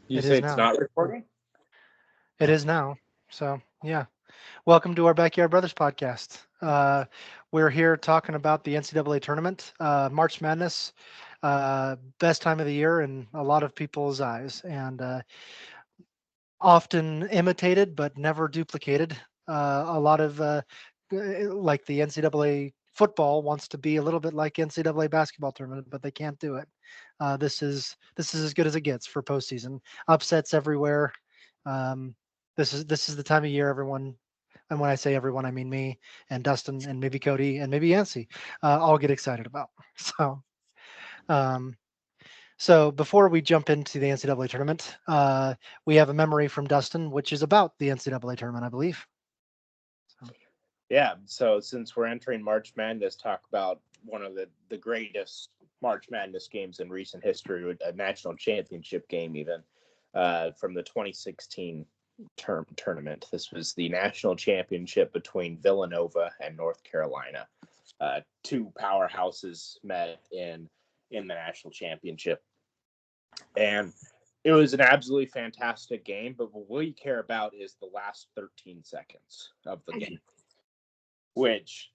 You It say is it's now. not recording? It is now. So, yeah. Welcome to our Backyard Brothers podcast. We're here talking about the NCAA tournament, March Madness, best time of the year in a lot of people's eyes, and often imitated but never duplicated. A lot of like the NCAA football wants to be a little bit like NCAA basketball tournament, but they can't do it. This is as good as it gets for postseason. Upsets everywhere. Um, this is the time of year everyone, and when I say everyone, I mean me and Dustin and maybe Cody and maybe Yancey, all get excited about. So. Um, so before we jump into the NCAA tournament, we have a memory from Dustin, which is about the NCAA tournament, I believe. So, Yeah. So since we're entering March Madness, talk about one of the greatest March Madness games in recent history, a national championship game, even from the 2016 tournament. This was the national championship between Villanova and North Carolina. Two powerhouses met in the national championship, and it was an absolutely fantastic game. But what we care about is the last 13 seconds of the game, which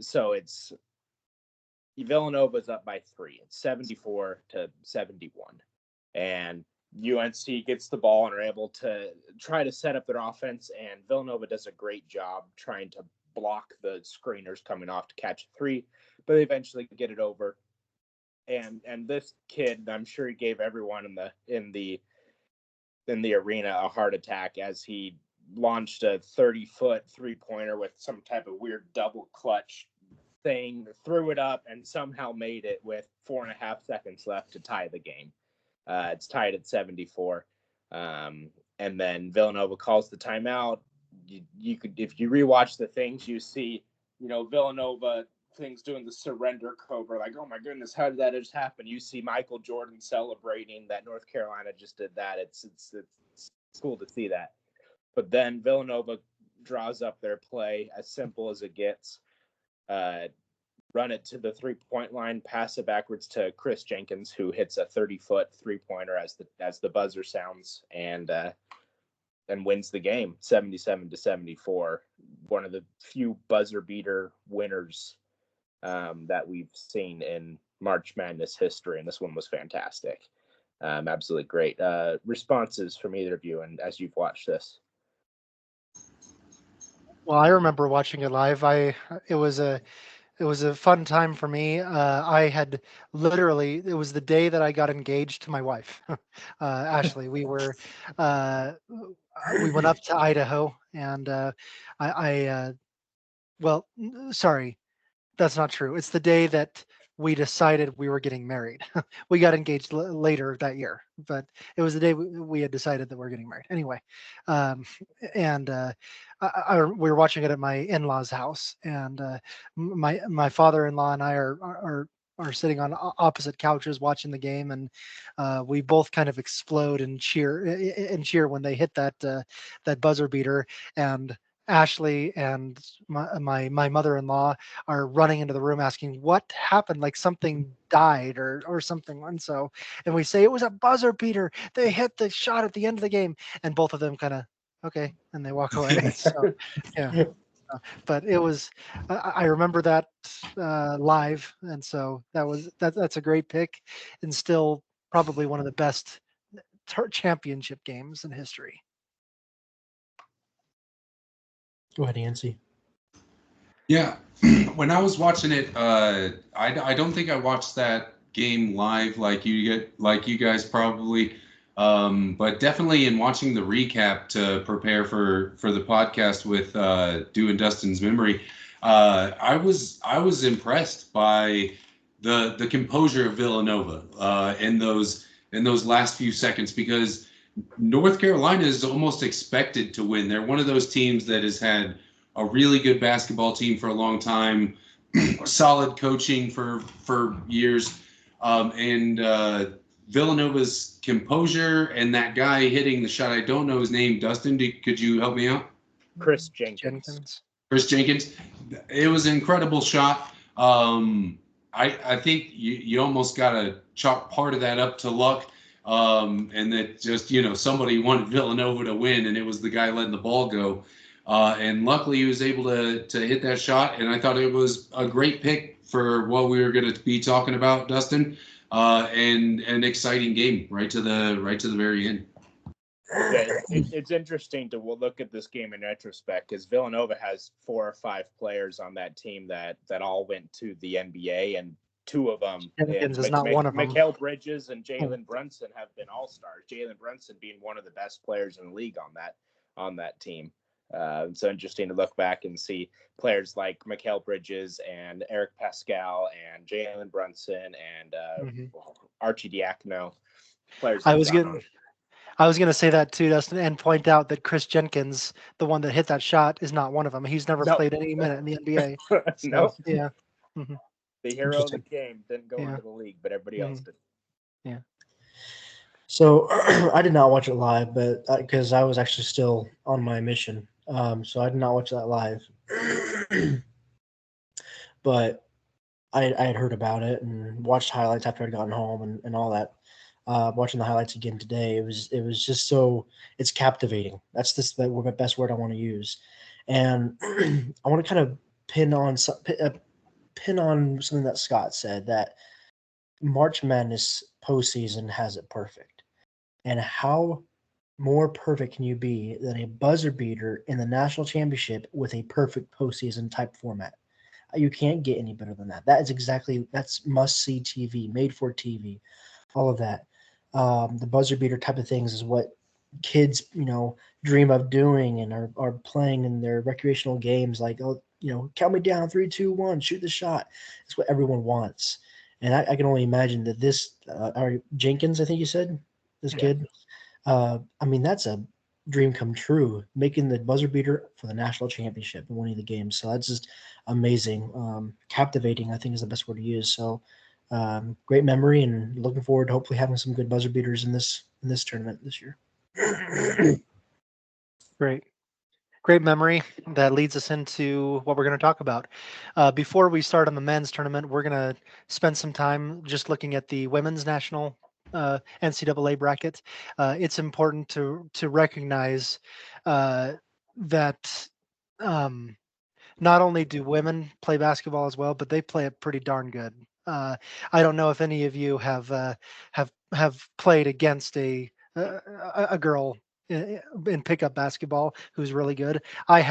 so it's Villanova's up by 3. It's 74-71, and UNC gets the ball and are able to try to set up their offense. And Villanova does a great job trying to block the screeners coming off to catch a three, but they eventually get it over. And this kid, I'm sure he gave everyone in the arena a heart attack as he launched a 30-foot three-pointer with some type of weird double clutch thing, threw it up, and somehow made it with 4.5 seconds left to tie the game. It's tied at 74. And then Villanova calls the timeout. You could, if you rewatch the things, you see, Villanova things doing the surrender cobra, like, oh my goodness, how did that just happen? You see Michael Jordan celebrating that North Carolina just did that. It's cool to see that. But then Villanova draws up their play as simple as it gets. Uh, Run it to the 3-point line, pass it backwards to Chris Jenkins, who hits a 30-foot three-pointer as the buzzer sounds, and wins the game 77-74. One of the few buzzer beater winners that we've seen in March Madness history, and this one was fantastic. Absolutely great. Responses from either of you, and as you've watched this. well, I remember watching it live. It was a it was a fun time for me. I had literally, it was the day that I got engaged to my wife, Ashley. Uh, we went up to Idaho, and I well, sorry, that's not true. It's the day that we decided we were getting married. We got engaged later that year, but it was the day we had decided that we are getting married. Anyway, um, and we were watching it at my in-laws' house, and my father-in-law and I are sitting on opposite couches watching the game, and we both kind of explode and cheer when they hit that buzzer beater. And Ashley and my mother-in-law are running into the room asking what happened, like something died or something. And we say it was a buzzer beater. They hit the shot at the end of the game, and both of them kind of okay, and they walk away. So yeah, but it was I remember that live, and so that's a great pick, and still probably one of the best championship games in history. Go ahead, Nancy. Yeah, when I was watching it, I don't think I watched that game live like you guys probably, but definitely in watching the recap to prepare for the podcast with Dew and Dustin's memory, I was impressed by the composure of Villanova in those last few seconds because North Carolina is almost expected to win. They're one of those teams that has had a really good basketball team for a long time, solid coaching for years, and Villanova's composure and that guy hitting the shot. I don't know his name. Dustin, could you help me out? Chris Jenkins. Jenkins. Chris Jenkins. It was an incredible shot. I think you almost got to chalk part of that up to luck. and that just, somebody wanted Villanova to win, and it was the guy letting the ball go. And luckily he was able to hit that shot, and I thought it was a great pick for what we were going to be talking about, Dustin, and an exciting game right to the very end. Yeah, it's interesting to look at this game in retrospect because Villanova has 4 or 5 players on that team that all went to the NBA, and 2 of them, Jenkins is not one of them. Mikal Bridges and Jalen Brunson, have been all-stars. Jalen Brunson being one of the best players in the league on that team. So interesting to look back and see players like Mikal Bridges and Eric Pascal and Jalen Brunson and Archie Diacono. Players. I was gonna say that too, Dustin, and point out that Chris Jenkins, the one that hit that shot, is not one of them. He's never played any minute in the NBA. So, no. Yeah. The hero of the game didn't go into the league, but everybody else did. Yeah. So I did not watch it live, but because I was actually still on my mission, so I did not watch that live. But I had heard about it and watched highlights after I'd gotten home and all that. Watching the highlights again today, it was just so, it's captivating. That's the best word I want to use, and I want to kind of pin on something that Scott said, that March Madness postseason has it perfect, and how more perfect can you be than a buzzer beater in the national championship with a perfect postseason type format? You can't get any better than that. That's must-see TV, made for TV, all of that. The buzzer beater type of things is what kids, dream of doing and are playing in their recreational games. Like, count me down, 3, 2, 1, shoot the shot. It's what everyone wants. And I can only imagine that this, Jenkins, I think you said, this kid. That's a dream come true, making the buzzer beater for the national championship and winning the game. So that's just amazing. Captivating, I think, is the best word to use. So great memory, and looking forward to hopefully having some good buzzer beaters in this tournament this year. Great memory that leads us into what we're going to talk about. Before we start on the men's tournament, we're going to spend some time just looking at the women's national NCAA bracket. It's important to recognize that not only do women play basketball as well, but they play it pretty darn good. I don't know if any of you have played against a girl in pickup basketball who's really good. I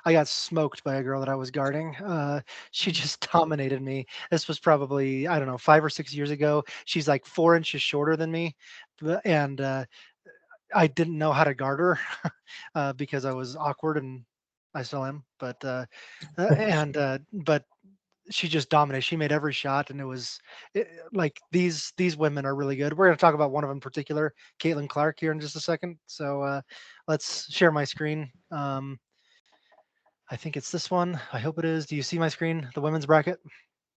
got smoked by a girl that I was guarding. She just dominated me. This was probably, I don't know, 5 or 6 years ago. She's like 4 inches shorter than me, and I didn't know how to guard her because I was awkward, and I still am. But she just dominated. She made every shot, and it was like these women are really good. We're going to talk about one of them in particular, Caitlin Clark, here in just a second. So let's share my screen. I think it's this one. I hope it is. Do you see my screen? The women's bracket?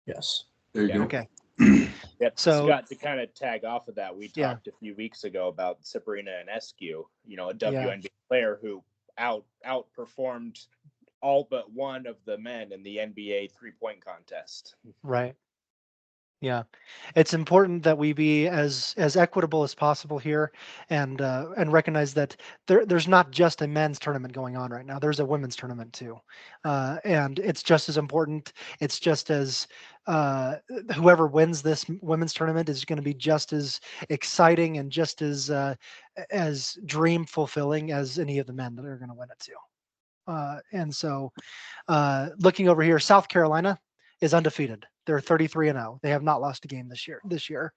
Yes. There you go. Okay. Yep. So, Scott, to kind of tag off of that, we talked a few weeks ago about Sabrina Ionescu, a WNBA player who outperformed all but one of the men in the NBA 3-point contest. Right. Yeah, it's important that we be as equitable as possible here, and recognize that there's not just a men's tournament going on right now. There's a women's tournament too, and it's just as important. It's just as whoever wins this women's tournament is going to be just as exciting and just as dream fulfilling as any of the men that are going to win it too. And so, looking over here, South Carolina is undefeated. They're 33-0. They have not lost a game this year.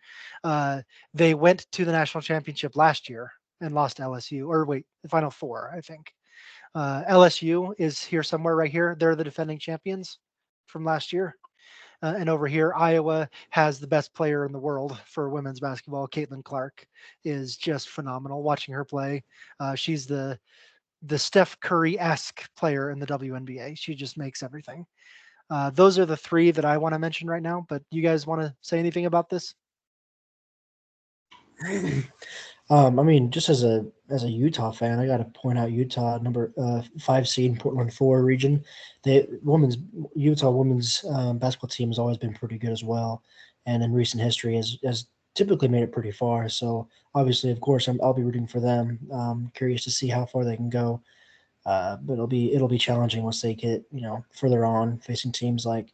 They went to the national championship last year and lost to LSU. Or wait, the Final Four, I think. LSU is here somewhere right here. They're the defending champions from last year. And over here, Iowa has the best player in the world for women's basketball. Caitlin Clark is just phenomenal. Watching her play, she's the Steph Curry-esque player in the WNBA. She just makes everything. Those are the 3 that I want to mention right now, but you guys want to say anything about this? Just as a Utah fan, I got to point out Utah, number 5 seed, Portland 4 region. The Utah women's basketball team has always been pretty good as well, and in recent history has typically made it pretty far. So obviously, of course, I'll be rooting for them. Curious to see how far they can go. But it'll be challenging once they get further on, facing teams like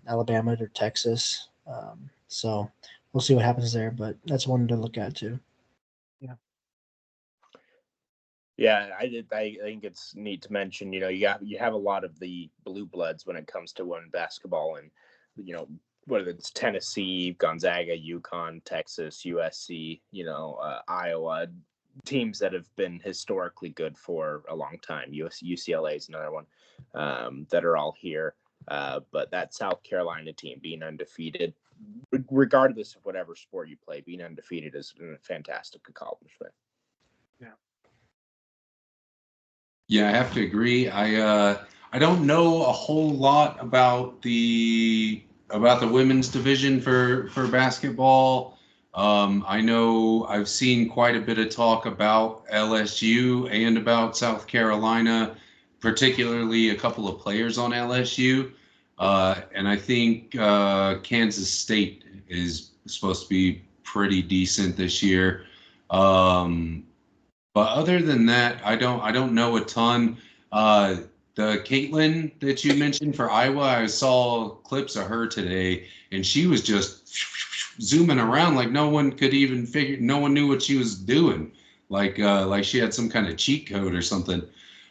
Alabama or Texas. So we'll see what happens there. But that's one to look at too. Yeah, I think it's neat to mention. You have a lot of the blue bloods when it comes to women's basketball, and whether it's Tennessee, Gonzaga, UConn, Texas, USC, Iowa, teams that have been historically good for a long time. UCLA is another one that are all here. But that South Carolina team being undefeated, regardless of whatever sport you play, being undefeated is a fantastic accomplishment. Yeah, I have to agree. I don't know a whole lot about the women's division for basketball. I know I've seen quite a bit of talk about LSU and about South Carolina, particularly a couple of players on LSU. And I think Kansas State is supposed to be pretty decent this year. But other than that, I don't know a ton. The Caitlin that you mentioned for Iowa, I saw clips of her today, and she was just zooming around like no one knew what she was doing, like she had some kind of cheat code or something.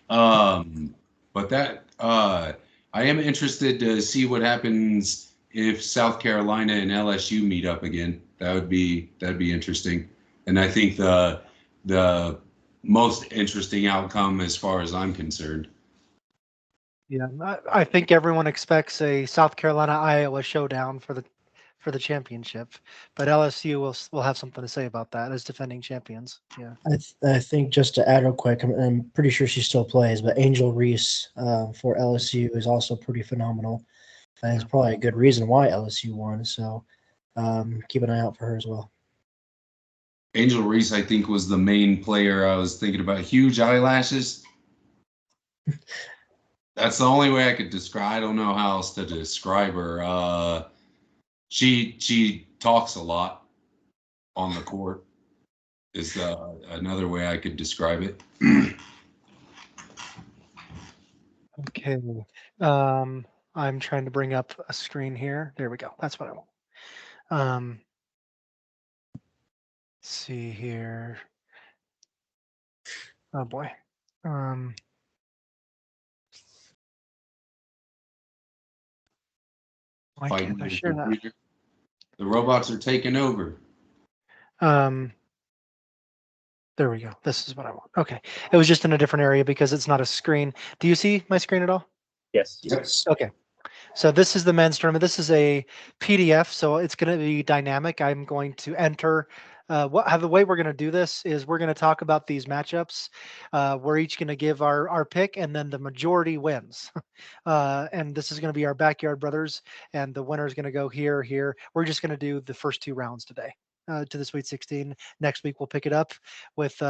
But that I am interested to see what happens if South Carolina and LSU meet up again. That'd be interesting, and I think the most interesting outcome as far as I'm concerned. Yeah, I think everyone expects a South Carolina-Iowa showdown for the championship, but LSU will have something to say about that as defending champions. Yeah, I think just to add real quick, I'm pretty sure she still plays, but Angel Reese for LSU is also pretty phenomenal. And it's probably a good reason why LSU won. So keep an eye out for her as well. Angel Reese, I think, was the main player I was thinking about. Huge eyelashes. That's the only way I could describe. I don't know how else to describe her. She talks a lot on the court. Is another way I could describe it. Okay. I'm trying to bring up a screen here. There we go. That's what I want. Let's see here. Oh boy. Why can't I share that? The robots are taking over. There we go. This is what I want. Okay. It was just in a different area because it's not a screen. Do you see my screen at all? Yes. Okay. So this is the men's tournament. This is a PDF, so it's going to be dynamic. I'm going to enter. The way we're going to do this is we're going to talk about these matchups. We're each going to give our pick, and then the majority wins. And this is going to be our backyard brothers, and the winner is going to go here. We're just going to do the first two rounds today to the Sweet 16. Next week we'll pick it up with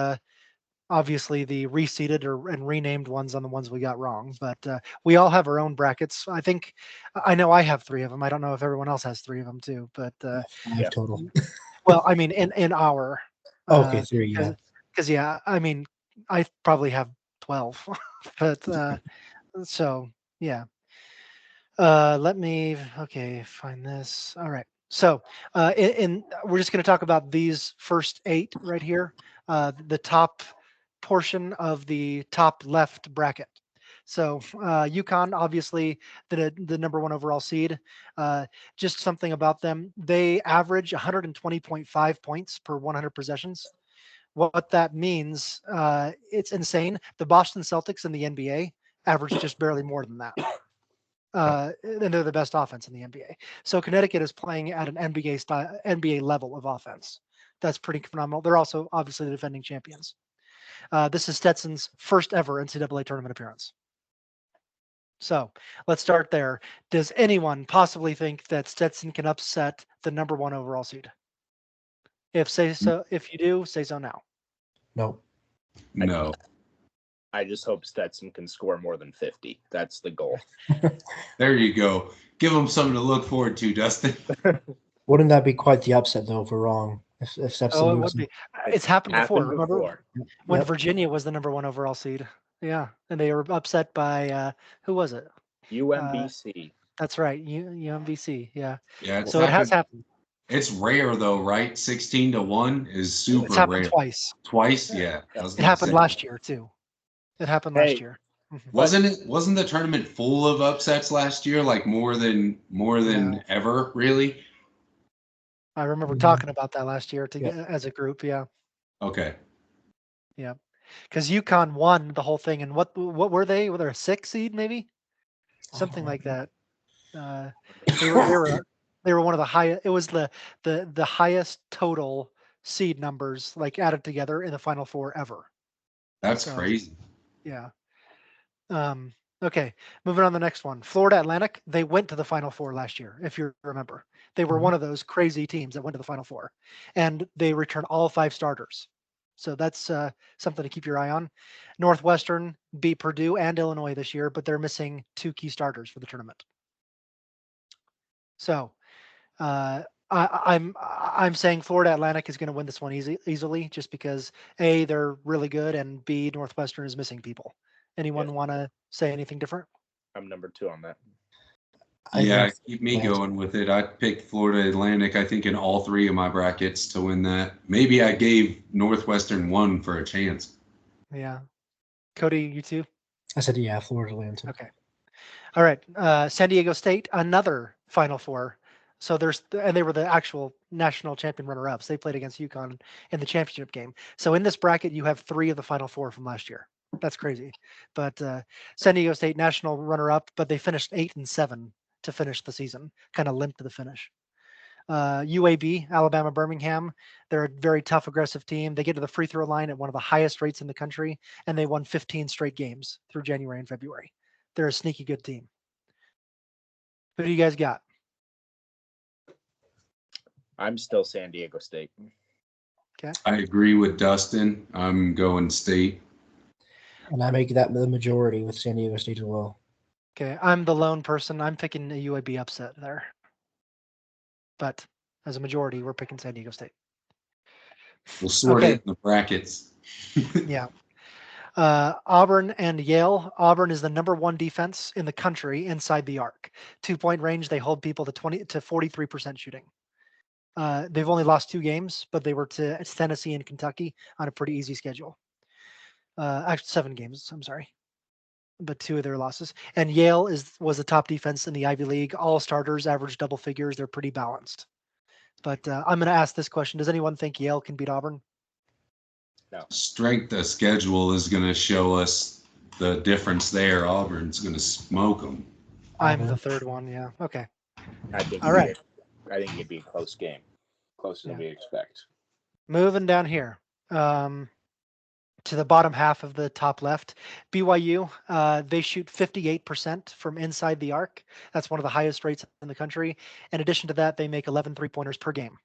obviously the reseeded and renamed ones on the ones we got wrong, but we all have our own brackets. I know I have 3 of them. I don't know if everyone else has 3 of them too, but 5 total. Well, I mean, in our okay, 3, yeah. Because I mean, I probably have 12, but so yeah. Let me find this. All right. So we're just going to talk about these first 8 right here. The top portion of the top left bracket. So UConn, obviously the number 1 overall seed. Just something about them. They average 120.5 points per 100 possessions. What that means, it's insane. The Boston Celtics in the NBA average just barely more than that. And they're the best offense in the NBA. So Connecticut is playing at an NBA level of offense. That's pretty phenomenal. They're also obviously the defending champions. This is Stetson's first ever NCAA tournament appearance. So let's start there. Does anyone possibly think that Stetson can upset the number 1 overall seed? If you do, say so now. Nope. No. I just hope Stetson can score more than 50. That's the goal. There you go. Give them something to look forward to, Dustin. Wouldn't that be quite the upset though if we're wrong? If Sepsi Oh, it moves would be. It's happened before. Remember when Yep. Virginia was the number 1 overall seed? Yeah, and they were upset by who was it? UMBC. That's right, UMBC. Yeah. Yeah, it's So it has happened. It's rare though, right? 16-1 is super It's happened rare. Twice. Twice, yeah. It happened last year too. It happened last year. Wasn't the tournament full of upsets last year? Like more than ever, really? I remember talking about that last year as a group. Yeah. Okay. Yeah. Because UConn won the whole thing, and what were they? Were they a 6 seed maybe? Something like that. They were one of the highest. It was the highest total seed numbers like added together in the Final Four ever. That's crazy. Yeah. Okay, moving on to the next one. Florida Atlantic, they went to the Final Four last year, if you remember. They were one of those crazy teams that went to the Final Four, and they returned all 5 starters. So that's something to keep your eye on. Northwestern beat Purdue and Illinois this year, but they're missing 2 key starters for the tournament. So I'm saying Florida Atlantic is going to win this one easily, just because A, they're really good, and B, Northwestern is missing people. Anyone want to say anything different? I'm number 2 on that. Yeah, keep me going with it. I picked Florida Atlantic, I think, in all 3 of my brackets to win that. Maybe I gave Northwestern 1 for a chance. Yeah. Cody, you too? I said, yeah, Florida Atlantic. Okay. All right. San Diego State, another Final Four. So they were the actual national champion runner-ups. They played against UConn in the championship game. So in this bracket, you have 3 of the Final Four from last year. That's crazy. But San Diego State national runner-up, but they finished 8-7 to finish the season. Kind of limped to the finish. UAB, Alabama Birmingham, they're a very tough, aggressive team. They get to the free throw line at one of the highest rates in the country, and they won 15 straight games through January and February. They're a sneaky good team. Who do you guys got? I'm still San Diego State. Okay. I agree with Dustin. I'm going State. And I make that the majority with San Diego State as well. Okay, I'm the lone person. I'm picking a UAB upset there. But as a majority, we're picking San Diego State. We'll sort it in the brackets. Yeah. Auburn and Yale. Auburn is the number 1 defense in the country inside the arc. 2-point range, they hold people to 43% shooting. They've only lost 2 games, but they were to Tennessee and Kentucky on a pretty easy schedule. Actually, 7 games. I'm sorry, but 2 of their losses. And Yale was the top defense in the Ivy League. All starters average double figures. They're pretty balanced. But I'm going to ask this question: does anyone think Yale can beat Auburn? No. Strength of schedule is going to show us the difference there. Auburn's going to smoke them. I'm the third one. Yeah. Okay. I think. All right. I think it'd be a close game, closer than we expect. Moving down here to the bottom half of the top left, BYU, they shoot 58% from inside the arc. That's one of the highest rates in the country. In addition to that, they make 11 3-pointers per game.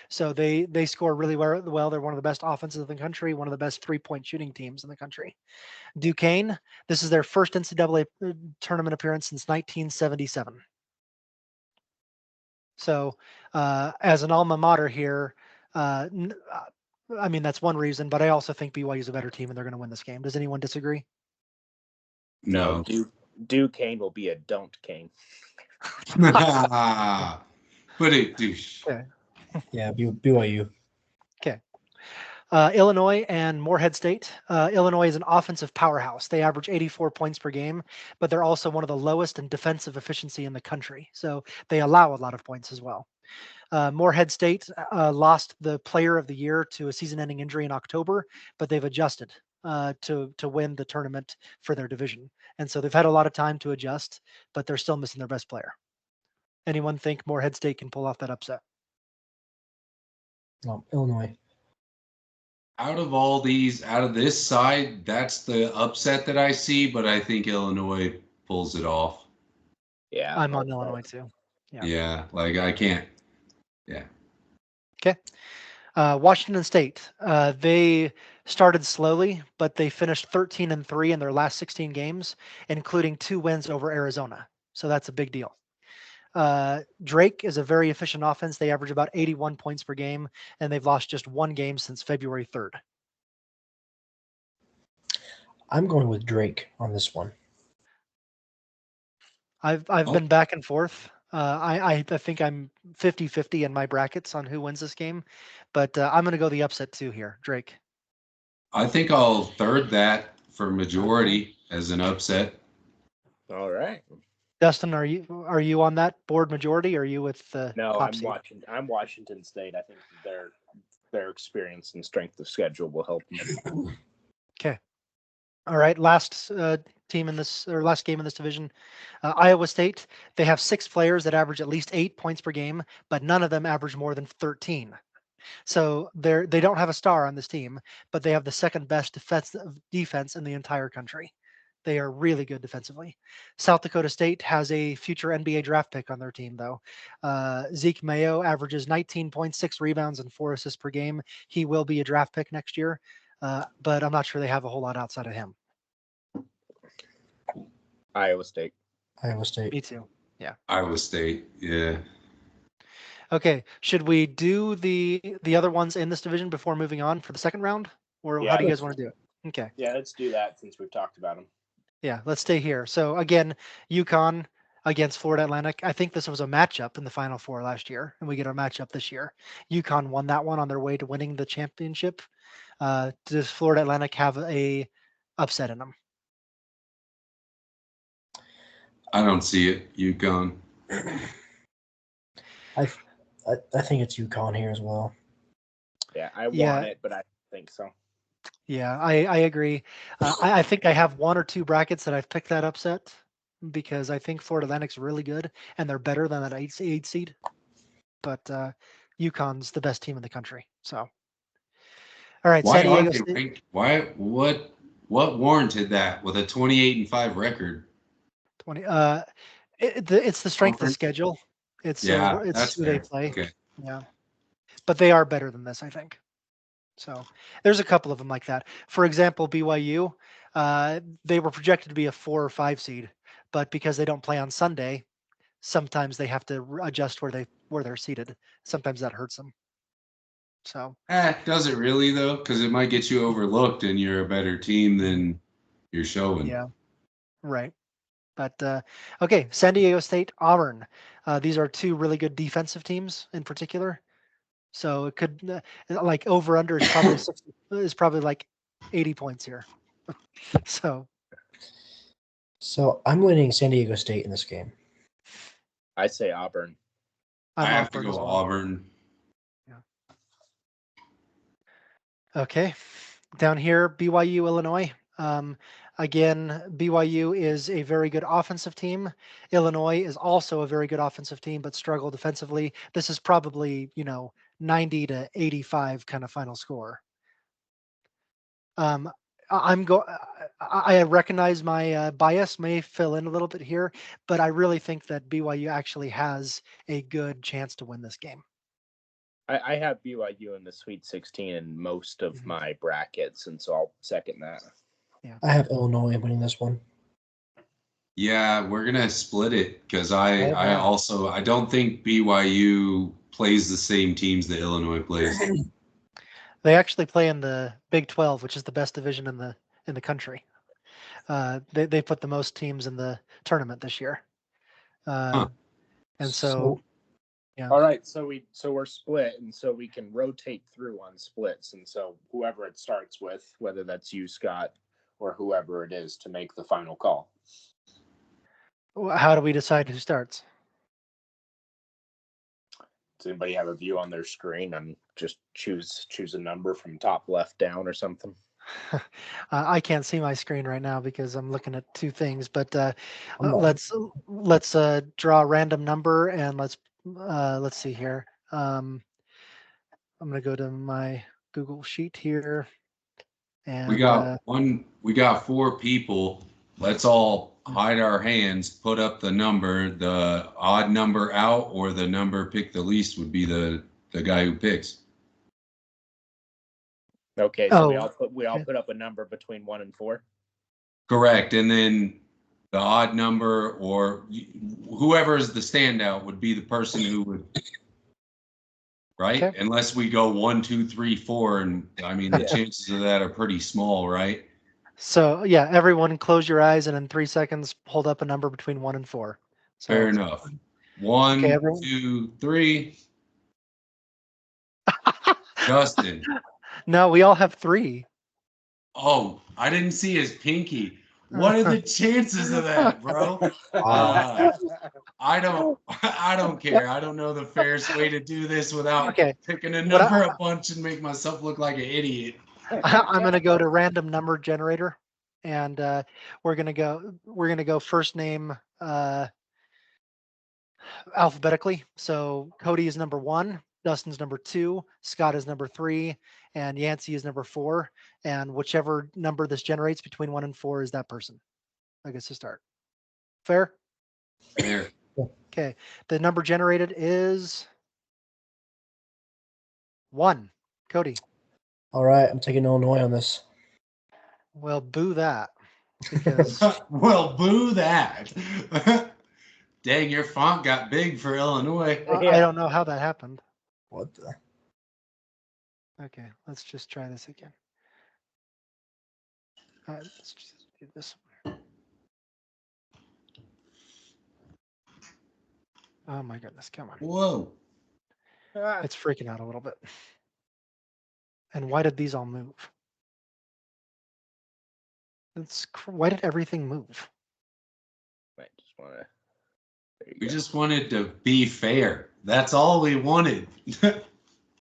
So they score really well. They're one of the best offenses in the country, one of the best 3-point shooting teams in the country. Duquesne, this is their first NCAA tournament appearance since 1977. So as an alma mater here, I mean, that's one reason, but I also think BYU is a better team and they're going to win this game. Does anyone disagree? No. Duquesne will be a don't Cane. But it douche. Okay. Yeah, BYU. Okay. Illinois and Morehead State. Illinois is an offensive powerhouse. They average 84 points per game, but they're also one of the lowest in defensive efficiency in the country. So they allow a lot of points as well. Morehead State lost the player of the year to a season-ending injury in October, but they've adjusted to win the tournament for their division. And so they've had a lot of time to adjust, but they're still missing their best player. Anyone think Morehead State can pull off that upset? No, Illinois. Out of this side, that's the upset that I see, but I think Illinois pulls it off. Yeah. I'm on Illinois too. Yeah, like I can't. Yeah. Okay. Washington State, they started slowly, but they finished 13-3 in their last 16 games, including 2 wins over Arizona. So that's a big deal. Drake is a very efficient offense. They average about 81 points per game, and they've lost just one game since February 3rd. I'm going with Drake on this one. I've been back and forth. I think I'm 50-50 in my brackets on who wins this game, but I'm going to go the upset too here, Drake. I think I'll third that for majority as an upset. All right. Dustin, are you on that board majority? Or are you with the No, top seed? I'm Washington State. I think their experience and strength of schedule will help them. Okay. All right. Last game in this division, Iowa State. They have 6 players that average at least 8 points per game, but none of them average more than 13. So they don't have a star on this team, but they have the second best defense in the entire country. They are really good defensively. South Dakota State has a future NBA draft pick on their team, though. Zeke Mayo averages 19.6 rebounds and 4 assists per game. He will be a draft pick next year, but I'm not sure they have a whole lot outside of him. Iowa State. Iowa State. Me too. Yeah. Iowa State. Yeah. Okay. Should we do the other ones in this division before moving on for the second round, or Yeah, how do you guys want to do it? Okay. Yeah, let's do that since we've talked about them. Yeah, let's stay here. So again, UConn against Florida Atlantic. I think this was a matchup in the Final Four last year, and we get our matchup this year. UConn won that one on their way to winning the championship. Does Florida Atlantic have a upset in them? I don't see it. UConn. I think it's UConn here as well. Yeah, I want it, but I don't think so. Yeah, I agree. I think I have 1 or 2 brackets that I've picked that upset because I think Florida Atlantic's really good and they're better than that 8 seed. But UConn's the best team in the country. So, all right, Why San Diego are they State. ranked? Why? What warranted that with a 28-5 record? 20. It's the strength of Conference? schedule. It's that's who they fair. play. Okay. Yeah, but they are better than this, I think. So there's a couple of them like that. For example, BYU, they were projected to be a 4 or 5 seed, but because they don't play on Sunday, sometimes they have to adjust where they're seated. Sometimes that hurts them. So Does it really though? Because it might get you overlooked, and you're a better team than you're showing. yeah, right. But okay, San Diego State, Auburn. These are 2 really good defensive teams in particular. So it could like over under is probably 60, is probably like 80 points here. So I'm winning San Diego State in this game. I say Auburn. I have to Auburn go as well. Auburn. Yeah. Okay, down here, BYU, Illinois. Again, BYU is a very good offensive team. Illinois is also a very good offensive team, but struggle defensively. This is probably 90 to 85 kind of final score. I recognize my bias may fill in a little bit here, but I really think that BYU actually has a good chance to win this game. I have BYU in the Sweet 16 in most of my brackets, and so I'll second that. Yeah. I have Illinois winning this one. Yeah, we're gonna split it because I don't think BYU plays the same teams that Illinois plays. They actually play in the Big 12, which is the best division in the country. They put the most teams in the tournament this year, and so yeah. All right, so we're split, and so we can rotate through on splits, and so whoever it starts with, whether that's you, Scott, or whoever it is, to make the final call. How do we decide who starts? Does anybody have a view on their screen and just choose a number from top left down or something? I can't see my screen right now because I'm looking at 2 things, but let's draw a random number and let's see here. I'm going to go to my Google Sheet here. And we got 4 people. Let's all hide our hands, put up the number. The odd number out or the number picked the least would be the guy who picks. Okay, so we all put up a number between 1 and 4. Correct. And then the odd number, or whoever is the standout would be the person who would, right? Okay. Unless we go 1, 2, 3, 4, and I mean the chances of that are pretty small, right? So yeah, everyone close your eyes and in 3 seconds hold up a number between 1 and 4. So, Fair enough. 1, Okay, everyone. 2, 3. Dustin. No, we all have 3. Oh, I didn't see his pinky. What are the chances of that, bro? I don't care. I don't know the fairest way to do this without Okay. picking a number a bunch and make myself look like an idiot. I'm going to go to random number generator, and we're going to go first name alphabetically. So Cody is number 1, Dustin's number 2, Scott is number 3, and Yancey is number 4. And whichever number this generates between 1 and 4 is that person. I guess to start. Fair? Fair. Okay. The number generated is 1. Cody. All right, I'm taking Illinois on this. Well, boo that. Because Well, boo that. Dang, your font got big for Illinois. I don't know how that happened. What the? Okay, let's just try this again. All right, let's just do this. Oh my goodness, come on. Whoa. It's freaking out a little bit. And why did these all move? Why did everything move? I just want to. We just wanted to be fair. That's all we wanted.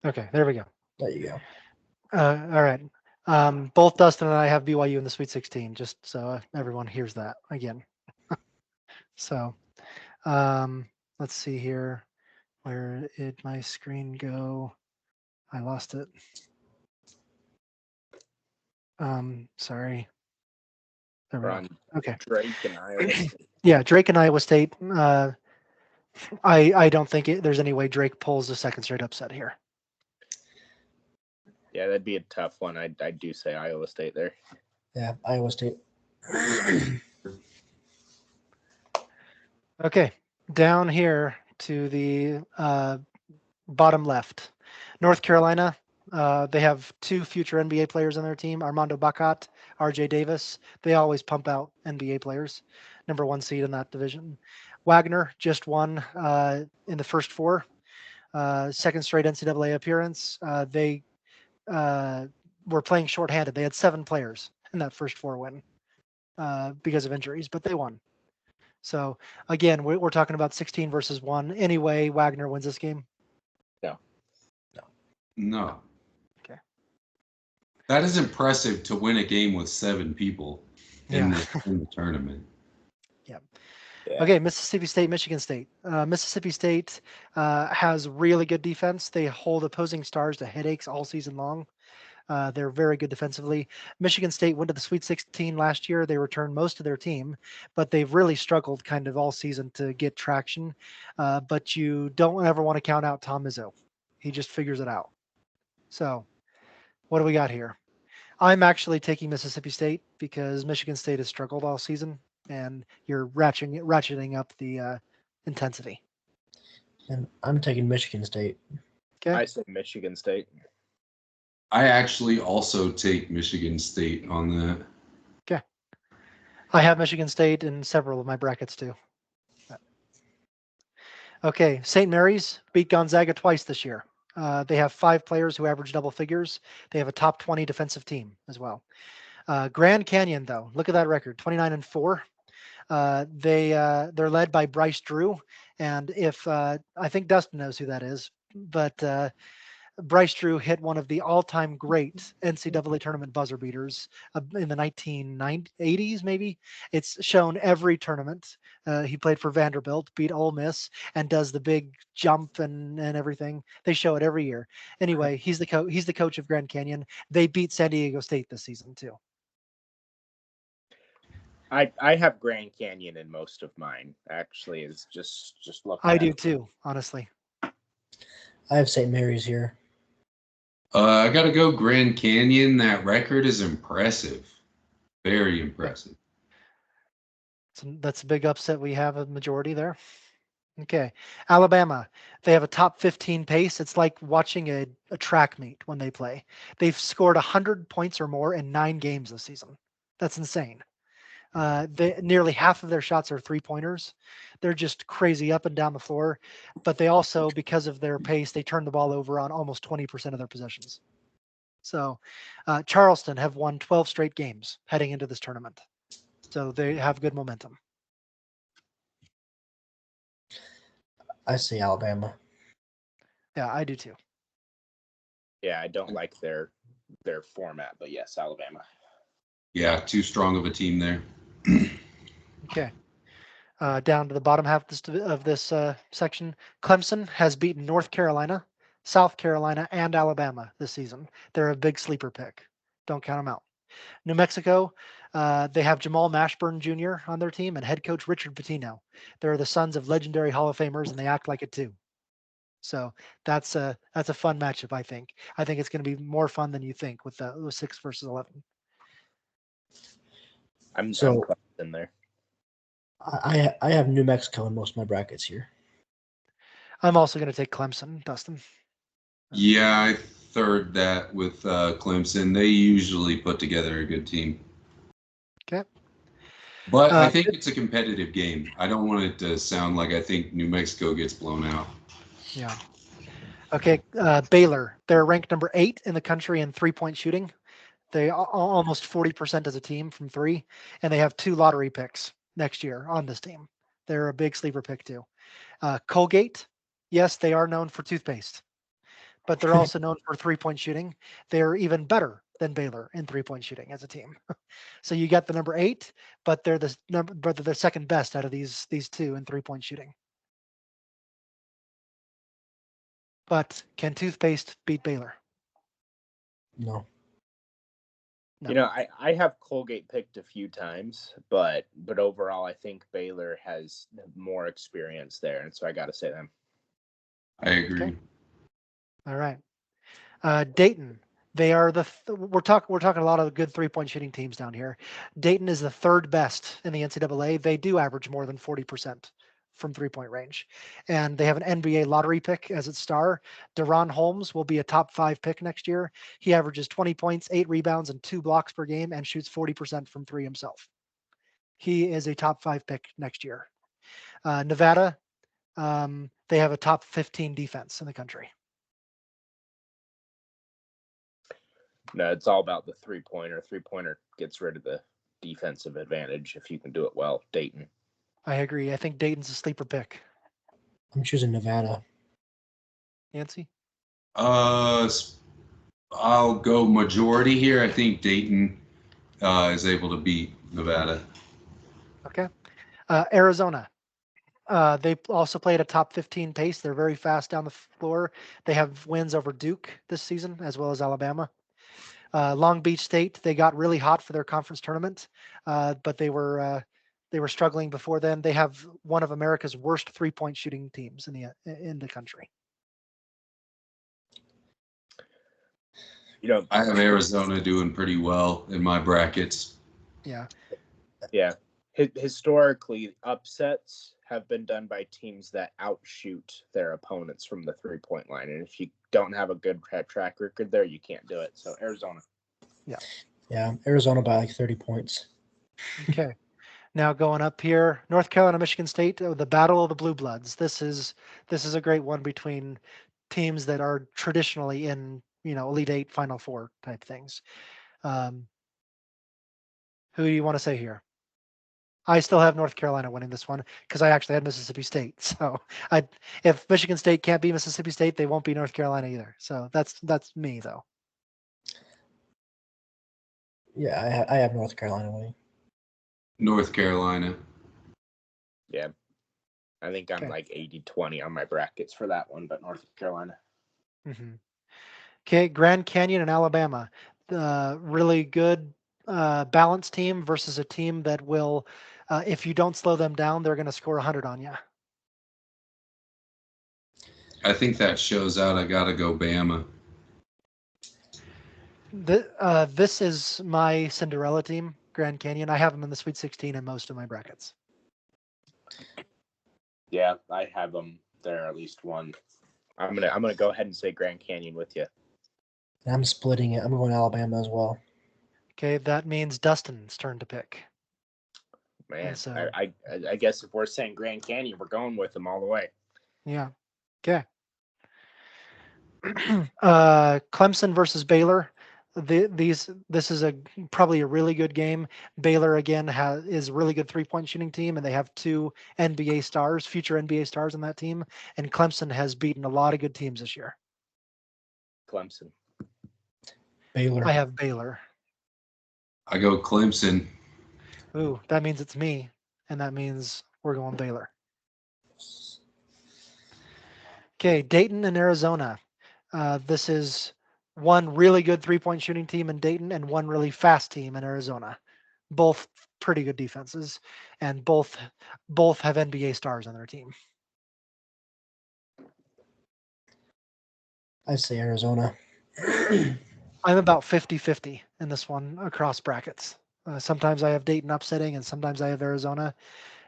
Okay, there we go. There you go. All right. Both Dustin and I have BYU in the Sweet 16, just so everyone hears that again. So, let's see here. Where did my screen go? I lost it. Sorry. There we go. Okay. Drake and Iowa State. Yeah, Drake and Iowa State. I don't think there's any way Drake pulls a second straight upset here. Yeah, that'd be a tough one. I do say Iowa State there. Yeah, Iowa State. Okay, down here to the bottom left. North Carolina, they have 2 future NBA players on their team, Armando Bacot, RJ Davis. They always pump out NBA players. Number 1 seed in that division. Wagner just won in the first 4. Second straight NCAA appearance. They were playing shorthanded. They had 7 players in that first 4 win because of injuries, but they won. So again, we're talking about 16 versus 1. Anyway, Wagner wins this game. No. Okay. That is impressive to win a game with 7 people in the tournament. Yeah. Okay, Mississippi State, Michigan State. Mississippi State has really good defense. They hold opposing stars to headaches all season long. They're very good defensively. Michigan State went to the Sweet 16 last year. They returned most of their team, but they've really struggled kind of all season to get traction. But you don't ever want to count out Tom Izzo. He just figures it out. So what do we got here? I'm actually taking Mississippi State because Michigan State has struggled all season, and you're ratcheting up the intensity. And I'm taking Michigan State. Okay. I say Michigan State. I actually also take Michigan State on that. Okay. I have Michigan State in several of my brackets too. Okay, St. Mary's beat Gonzaga twice this year. They have 5 players who average double figures. They have a top 20 defensive team as well. Grand Canyon, though, look at that record, 29-4. They're led by Bryce Drew, and if I think Dustin knows who that is, but Bryce Drew hit one of the all-time great NCAA tournament buzzer beaters in the 1980s, maybe. It's shown every tournament. He played for Vanderbilt, beat Ole Miss, and does the big jump and everything. They show it every year. Anyway, he's the coach of Grand Canyon. They beat San Diego State this season too. I have Grand Canyon in most of mine. Actually, is just looking. I do too, honestly. I have St. Mary's here. I got to go Grand Canyon. That record is impressive. Very impressive. That's a big upset. We have a majority there. Okay. Alabama, they have a top 15 pace. It's like watching a track meet when they play. They've scored 100 points or more in 9 games this season. That's insane. Nearly half of their shots are 3-pointers. They're just crazy up and down the floor. But they also, because of their pace, they turn the ball over on almost 20% of their possessions. So Charleston have won 12 straight games heading into this tournament. So they have good momentum. I say Alabama. Yeah, I do too. Yeah, I don't like their format, but yes, Alabama. Yeah, too strong of a team there. Okay. Down to the bottom half of this section, Clemson has beaten North Carolina, South Carolina, and Alabama this season. They're a big sleeper pick. Don't count them out. New Mexico, they have Jamal Mashburn Jr. on their team and head coach Richard Pitino. They're the sons of legendary Hall of Famers, and they act like it too. So that's a fun matchup. I think it's going to be more fun than you think with the 6 versus 11. I'm Clemson there. I have New Mexico in most of my brackets here. I'm also going to take Clemson, Dustin. Yeah, I third that with Clemson. They usually put together a good team. Okay. But I think it's a competitive game. I don't want it to sound like I think New Mexico gets blown out. Yeah. Okay. Baylor, they're ranked number 8 in the country in 3-point shooting. They almost 40% as a team from 3, and they have 2 lottery picks next year on this team. They're a big sleeper pick too. Colgate, yes, they are known for toothpaste, but they're also known for 3-point shooting. They're even better than Baylor in 3-point shooting as a team. So you got the number 8, but they're the second best out of these 2 in 3-point shooting. But can toothpaste beat Baylor? No. You know, I have Colgate picked a few times, but overall, I think Baylor has more experience there, and so I got to say them. I agree. Okay. All right. Dayton, they are we're talking a lot of good 3-point shooting teams down here. Dayton is the 3rd best in the NCAA. They do average more than 40% from 3-point range, and they have an NBA lottery pick as its star. Deron Holmes will be a top 5 pick next year. He averages 20 points, 8 rebounds, and 2 blocks per game, and shoots 40% from 3 himself. He is a top 5 pick next year. Nevada, they have a top 15 defense in the country. No, it's all about the 3-pointer. 3-pointer gets rid of the defensive advantage if you can do it well. Dayton. I agree. I think Dayton's a sleeper pick. I'm choosing Nevada. Nancy? I'll go majority here. I think Dayton is able to beat Nevada. Okay. Arizona. They also play at a top 15 pace. They're very fast down the floor. They have wins over Duke this season, as well as Alabama. Long Beach State, they got really hot for their conference tournament, but they were struggling before then. They have one of America's worst 3-point shooting teams in the country. You know, I have Arizona doing pretty well in my brackets. Yeah. Yeah. Historically, upsets have been done by teams that outshoot their opponents from the 3-point line. And if you don't have a good track record there, you can't do it. So Arizona. Yeah. Yeah, Arizona by like 30 points. Okay. Now going up here, North Carolina, Michigan State, the battle of the blue bloods. This is a great one between teams that are traditionally in, Elite 8, Final 4 type things. Who do you want to say here? I still have North Carolina winning this one because I actually had Mississippi State. So if Michigan State can't beat Mississippi State, they won't beat North Carolina either. So that's me though. Yeah, I have North Carolina winning. North Carolina. Yeah. I think I'm like 80-20 on my brackets for that one, but North Carolina. Mm-hmm. Okay, Grand Canyon and Alabama. Really good balanced team versus a team that will, if you don't slow them down, they're going to score 100 on you. I think that shows out. I got to go Bama. This is my Cinderella team, Grand Canyon. I have them in the Sweet 16 in most of my brackets. Yeah, I have them there at least one. I'm gonna go ahead and say Grand Canyon with you. I'm splitting it. I'm going Alabama as well. Okay, that means Dustin's turn to pick. Man, So- I guess if we're saying Grand Canyon, we're going with them all the way. Yeah. Okay. Clemson versus Baylor. This is probably a really good game. Baylor again is a really good 3-point shooting team, and they have 2 NBA stars, future NBA stars on that team. And Clemson has beaten a lot of good teams this year. Clemson. Baylor. I have Baylor. I go Clemson. Ooh, that means it's me, and that means we're going Baylor. Okay, Dayton and Arizona. This is one really good 3-point shooting team in Dayton and one really fast team in Arizona. Both pretty good defenses, and both have NBA stars on their team. I say Arizona. I'm about 50-50 in this one across brackets. Sometimes I have Dayton upsetting, and sometimes I have Arizona.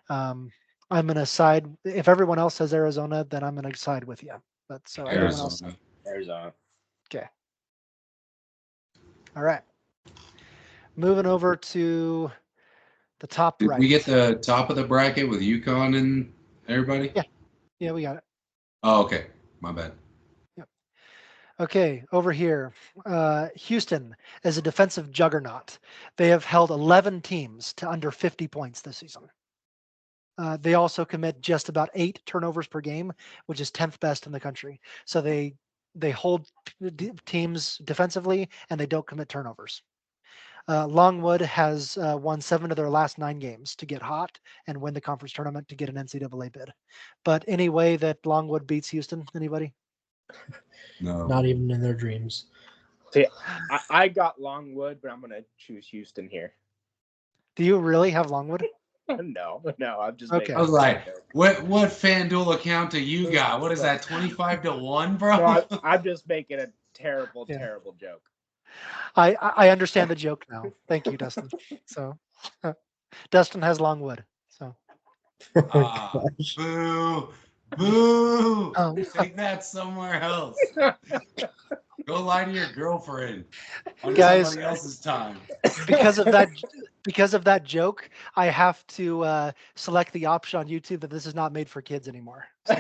I'm going to side. If everyone else says Arizona, then I'm going to side with you. But so everyone else. Arizona. Okay. All right. Moving over to the top Did right. we get the top of the bracket with UConn and everybody? Yeah, we got it. Oh, okay. My bad. Okay, over here, Houston is a defensive juggernaut. They have held 11 teams to under 50 points this season. They also commit just about 8 turnovers per game, which is 10th best in the country. So they hold teams defensively, and they don't commit turnovers. Longwood has won 7 of their last 9 games to get hot and win the conference tournament to get an NCAA bid. But any way that Longwood beats Houston, anybody? No. Not even in their dreams. See, I got Longwood, but I'm gonna choose Houston here. Do you really have Longwood? No, I'm just Okay. I was like, what FanDuel account do you got? What is that, 25-1, bro? No, I'm just making a terrible, Yeah. terrible joke. I understand the joke now. Thank you, Dustin. So Dustin has Longwood. So Oh my gosh. Boo. Boo. Oh. Take that somewhere else. Go lie to your girlfriend on Guys, somebody else's time. because of that joke, I have to select the option on YouTube that this is not made for kids anymore. So.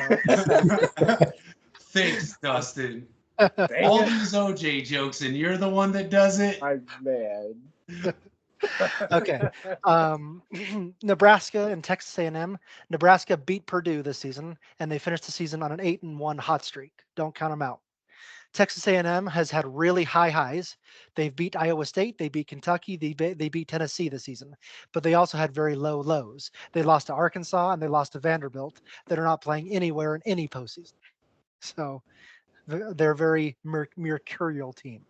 Thanks, Dustin. Dang All it. these OJ jokes, and you're the one that does it? I'm mad. Okay. Nebraska and Texas A&M. Nebraska beat Purdue this season, and they finished the season on an 8-1 hot streak. Don't count them out. Texas A&M has had really high highs. They've beat Iowa State, they beat Kentucky, they beat Tennessee this season, but they also had very low lows. They lost to Arkansas and they lost to Vanderbilt that are not playing anywhere in any postseason. So they're a very mercurial team.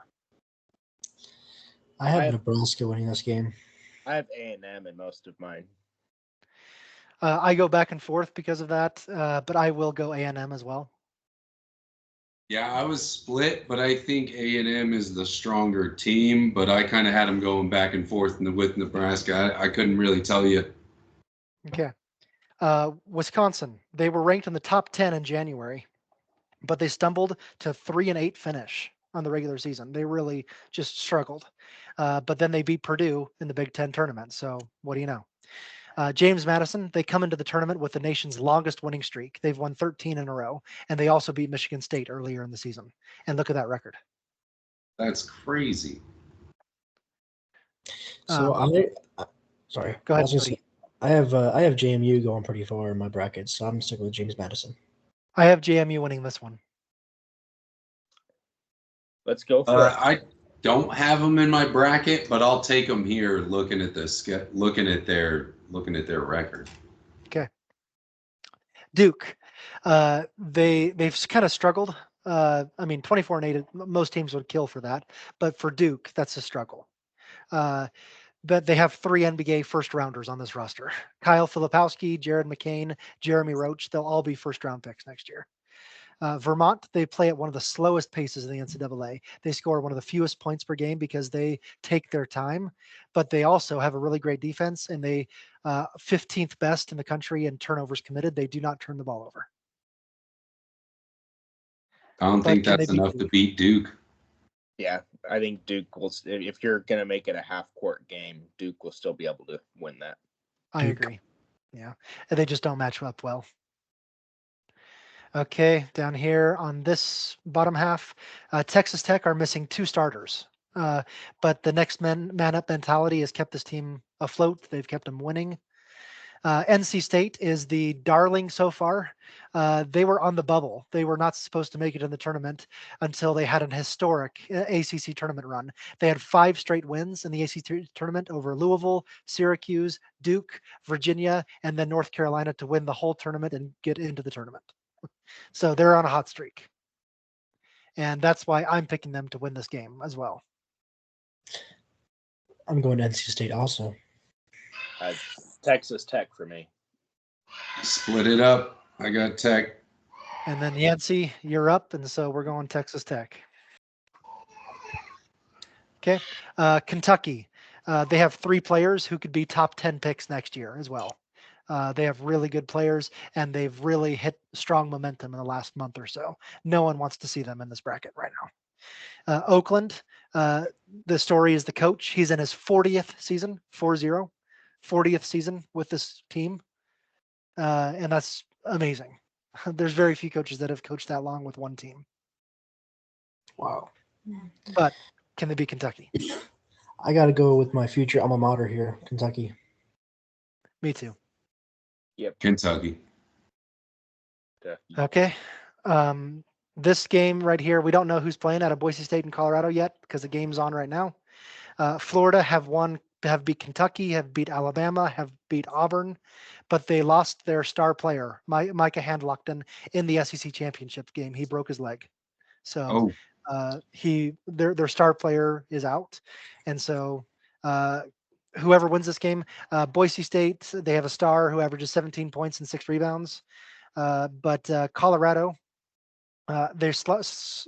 I have Nebraska winning this game. I have A&M in most of mine. I go back and forth because of that, but I will go A&M as well. Yeah, I was split, but I think A&M is the stronger team, but I kind of had them going back and forth with Nebraska. I couldn't really tell you. Okay. Wisconsin, they were ranked in the top 10 in January, but they stumbled to 3-8 finish on the regular season. They really just struggled. But then they beat Purdue in the Big Ten tournament. So what do you know? James Madison, they come into the tournament with the nation's longest winning streak. They've won 13 in a row, and they also beat Michigan State earlier in the season. And look at that record. That's crazy. So sorry. Go ahead, I have JMU going pretty far in my bracket, so I'm sticking with James Madison. I have JMU winning this one. Let's go for it. I don't have them in my bracket, but I'll take them here. Looking at their record. Okay. Duke, they've kind of struggled. 24-8, most teams would kill for that, but for Duke, that's a struggle. But they have 3 NBA first rounders on this roster: Kyle Filipowski, Jared McCain, Jeremy Roach. They'll all be first round picks next year. Vermont, they play at one of the slowest paces in the NCAA. They score one of the fewest points per game because they take their time, but they also have a really great defense, and they 15th best in the country in turnovers committed. They do not turn the ball over. I don't But think can that's they beat enough to Duke? beat Duke. Yeah, I think Duke will. If you're going to make it a half-court game, Duke will still be able to win that. I Duke. agree. Yeah, and they just don't match up well. Okay, down here on this bottom half, Texas Tech are missing 2 starters. But the next man up mentality has kept this team afloat. They've kept them winning. NC State is the darling so far. They were on the bubble. They were not supposed to make it in the tournament until they had an historic ACC tournament run. They had 5 straight wins in the ACC tournament over Louisville, Syracuse, Duke, Virginia, and then North Carolina to win the whole tournament and get into the tournament. So they're on a hot streak. And that's why I'm picking them to win this game as well. I'm going to NC State also. Texas Tech for me. Split it up. I got Tech. And then Yancey, you're up, and so we're going Texas Tech. Okay, Kentucky. They have 3 players who could be top 10 picks next year as well. They have really good players, and they've really hit strong momentum in the last month or so. No one wants to see them in this bracket right now. Oakland, the story is the coach. He's in his 40th season, 4-0, 40th season with this team, and that's amazing. There's very few coaches that have coached that long with one team. Wow. But can they beat Kentucky? I got to go with my future alma mater here, Kentucky. Me too. Kentucky. Okay. This game right here, we don't know who's playing out of Boise State and Colorado yet because the game's on right now. Florida have beat Kentucky, have beat Alabama, have beat Auburn, but they lost their star player, Micah Handlockton, in the SEC championship game. He broke his leg. So their star player is out. And so whoever wins this game, Boise State, they have a star who averages 17 points and 6 rebounds. But Colorado, they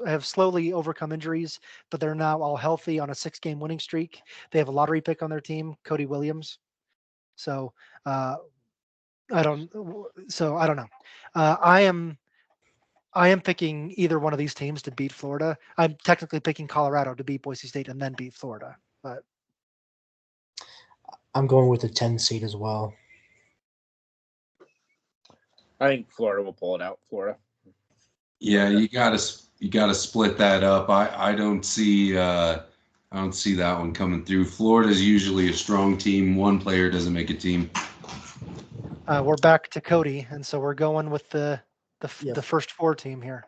have slowly overcome injuries, but they're now all healthy on a 6-game winning streak. They have a lottery pick on their team, Cody Williams. So I don't know. I am picking either one of these teams to beat Florida. I'm technically picking Colorado to beat Boise State and then beat Florida. But I'm going with the 10 seed as well. I think Florida will pull it out. Florida. Yeah, you gotta split that up. I don't see that one coming through. Florida's usually a strong team. One player doesn't make a team. we're back to Cody, and so we're going with the first 4 team here.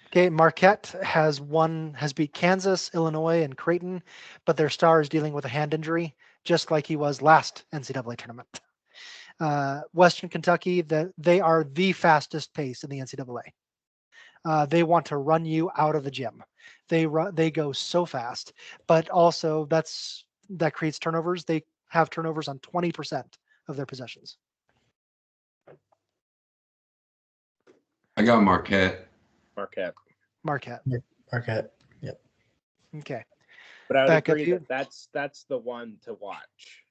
Okay, Marquette has beat Kansas, Illinois, and Creighton, but their star is dealing with a hand injury, just like he was last NCAA tournament. Western Kentucky, they are the fastest pace in the NCAA. They want to run you out of the gym. They go so fast, but also that creates turnovers. They have turnovers on 20% of their possessions. I got Marquette. Marquette. Yep. Okay. But I would Back up agree here. that's the one to watch.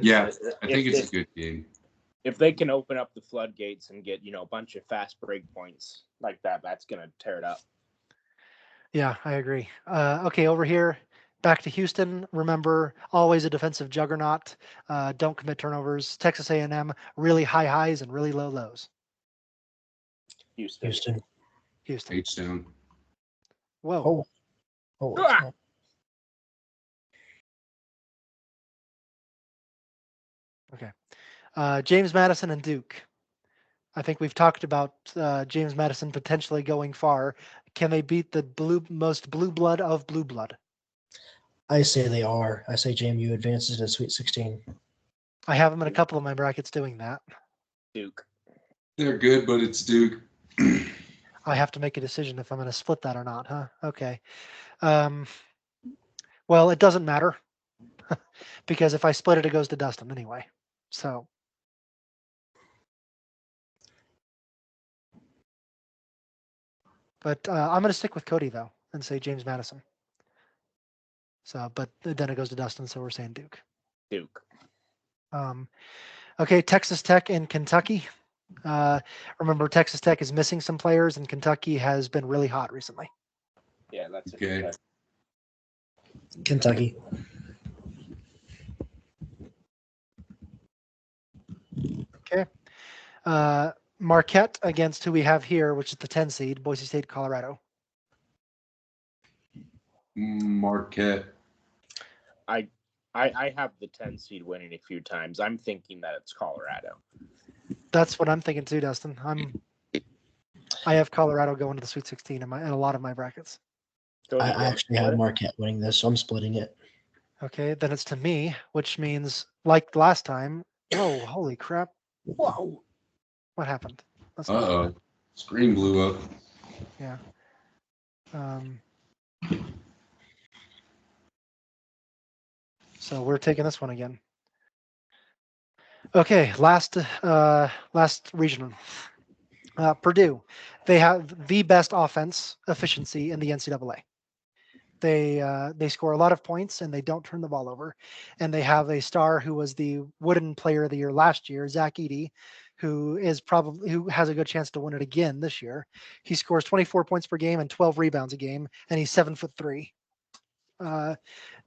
Yeah, I think it's a good game. If they can open up the floodgates and get a bunch of fast break points like that, that's gonna tear it up. Yeah, I agree. Okay, over here, back to Houston. Remember, always a defensive juggernaut. Don't commit turnovers. Texas A&M, really high highs and really low lows. Houston. H-Town. Whoa. Oh. Ah! Okay. James Madison and Duke. I think we've talked about James Madison potentially going far. Can they beat the most blue blood of blue blood? I say they are. I say JMU advances to Sweet 16. I have them in a couple of my brackets doing that. Duke. They're good, but it's Duke. I have to make a decision if I'm going to split that or not, huh? Okay. Well, it doesn't matter because if I split it, it goes to Dustin anyway. So But I'm going to stick with Cody, though, and say James Madison. So, but then it goes to Dustin, so we're saying Duke. Duke. Okay, Texas Tech and Kentucky. Remember, Texas Tech is missing some players, and Kentucky has been really hot recently. Yeah, that's Okay. Kentucky. Okay. Marquette against who we have here, which is the 10 seed, Boise State, Colorado. Marquette. I have the 10 seed winning a few times. I'm thinking that it's Colorado. That's what I'm thinking too, Dustin. I have Colorado going to the Sweet 16 in a lot of my brackets. I actually have Marquette winning this, so I'm splitting it. Okay, then it's to me, which means like last time. Whoa, holy crap. Whoa. What happened? Uh-oh. Screen blew up. Yeah. So we're taking this one again. Okay, last regional. Purdue. They have the best offense efficiency in the NCAA. They score a lot of points and they don't turn the ball over. And they have a star who was the Wooden Player of the Year last year, Zach Edey, who has a good chance to win it again this year. He scores 24 points per game and 12 rebounds a game, and he's 7'3".